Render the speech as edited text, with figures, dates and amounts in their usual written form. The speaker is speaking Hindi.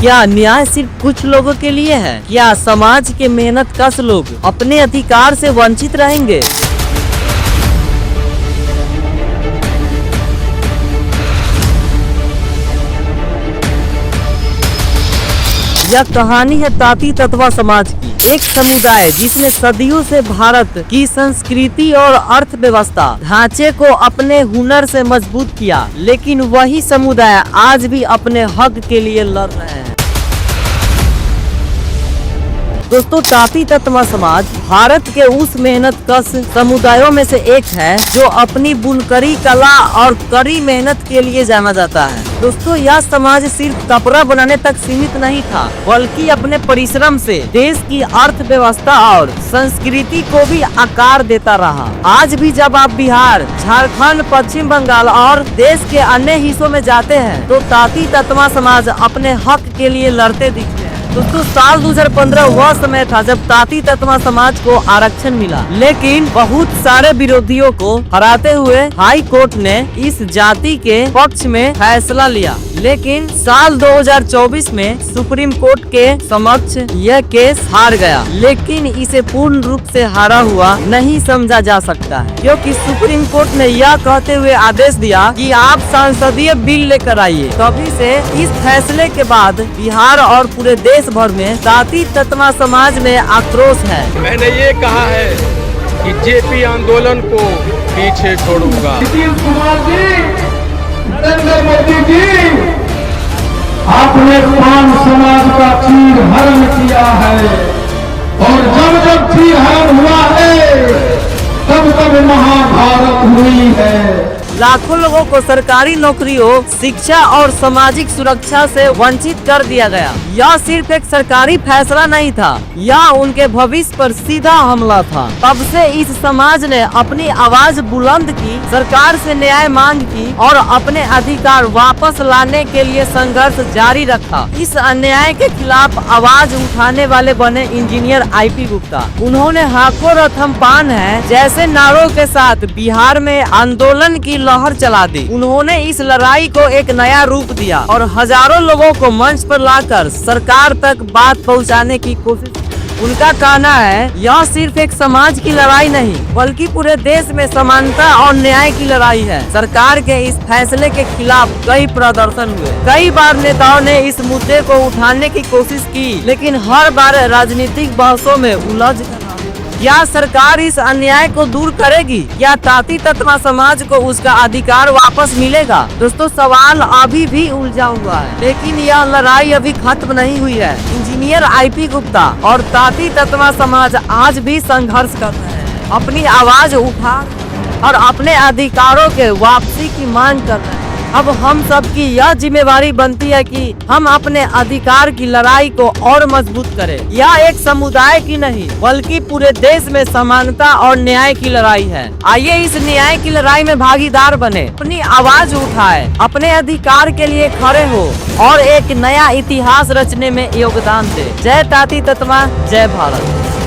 क्या न्याय सिर्फ कुछ लोगों के लिए है? क्या समाज के मेहनत कश लोग अपने अधिकार से वंचित रहेंगे? यह कहानी है ताती ततवा समाज की। एक समुदाय जिसने सदियों से भारत की संस्कृति और अर्थव्यवस्था ढांचे को अपने हुनर से मजबूत किया, लेकिन वही समुदाय आज भी अपने हक के लिए लड़ रहे हैं। दोस्तों, ताती ततवा समाज भारत के उस मेहनत कश समुदायों में से एक है जो अपनी बुनकरी कला और कड़ी मेहनत के लिए जाना जाता है। दोस्तों, यह समाज सिर्फ कपड़ा बनाने तक सीमित नहीं था, बल्कि अपने परिश्रम से देश की अर्थव्यवस्था और संस्कृति को भी आकार देता रहा। आज भी जब आप बिहार, झारखंड, पश्चिम बंगाल और देश के अन्य हिस्सों में जाते हैं तो ताती ततवा समाज अपने हक के लिए लड़ते दिखते हैं। दोस्तों, साल 2015 वह समय था जब ताती ततवा समाज को आरक्षण मिला, लेकिन बहुत सारे विरोधियों को हराते हुए हाई कोर्ट ने इस जाति के पक्ष में फैसला लिया। लेकिन साल 2024 में सुप्रीम कोर्ट के समक्ष यह केस हार गया, लेकिन इसे पूर्ण रूप से हारा हुआ नहीं समझा जा सकता है, क्योंकि सुप्रीम कोर्ट ने यह कहते हुए आदेश दिया कि आप संसदीय बिल लेकर आइए। तभी से इस फैसले के बाद बिहार और पूरे देश भर में ताती ततवा समाज में आक्रोश है। मैंने ये कहा है कि जेपी आंदोलन को पीछे छोड़ूंगा। नीतीश कुमार जी, नरेंद्र मोदी जी, आपने पान समाज का चीर हरण किया है, और जब जब चीर हरण हुआ है तब तब महाभारत हुई है। लाखों लोगों को सरकारी नौकरियों, शिक्षा और सामाजिक सुरक्षा से वंचित कर दिया गया। यह सिर्फ एक सरकारी फैसला नहीं था, यह उनके भविष्य पर सीधा हमला था। तब से इस समाज ने अपनी आवाज बुलंद की, सरकार से न्याय मांग की और अपने अधिकार वापस लाने के लिए संघर्ष जारी रखा। इस अन्याय के खिलाफ आवाज उठाने वाले बने इंजीनियर IP गुप्ता। उन्होंने हाको रथम पान है जैसे नारों के साथ बिहार में आंदोलन की लहर चला दी। उन्होंने इस लड़ाई को एक नया रूप दिया और हजारों लोगों को मंच पर लाकर सरकार तक बात पहुंचाने की कोशिश। उनका कहना है यह सिर्फ एक समाज की लड़ाई नहीं, बल्कि पूरे देश में समानता और न्याय की लड़ाई है। सरकार के इस फैसले के खिलाफ कई प्रदर्शन हुए, कई बार नेताओं ने इस मुद्दे को उठाने की कोशिश की, लेकिन हर बार राजनीतिक बहसों में उलझ गया। क्या सरकार इस अन्याय को दूर करेगी? क्या ताती ततवा समाज को उसका अधिकार वापस मिलेगा? दोस्तों, सवाल अभी भी उलझा हुआ है, लेकिन यह लड़ाई अभी खत्म नहीं हुई है। इंजीनियर IP गुप्ता और ताती ततवा समाज आज भी संघर्ष कर रहे हैं, अपनी आवाज उठा और अपने अधिकारों के वापसी की मांग कर रहे हैं। अब हम सब की यह जिम्मेवारी बनती है कि हम अपने अधिकार की लड़ाई को और मजबूत करें। यह एक समुदाय की नहीं, बल्कि पूरे देश में समानता और न्याय की लड़ाई है। आइए इस न्याय की लड़ाई में भागीदार बने, अपनी आवाज उठाए, अपने अधिकार के लिए खड़े हो और एक नया इतिहास रचने में योगदान दे। जय ताती ततवा, जय भारत।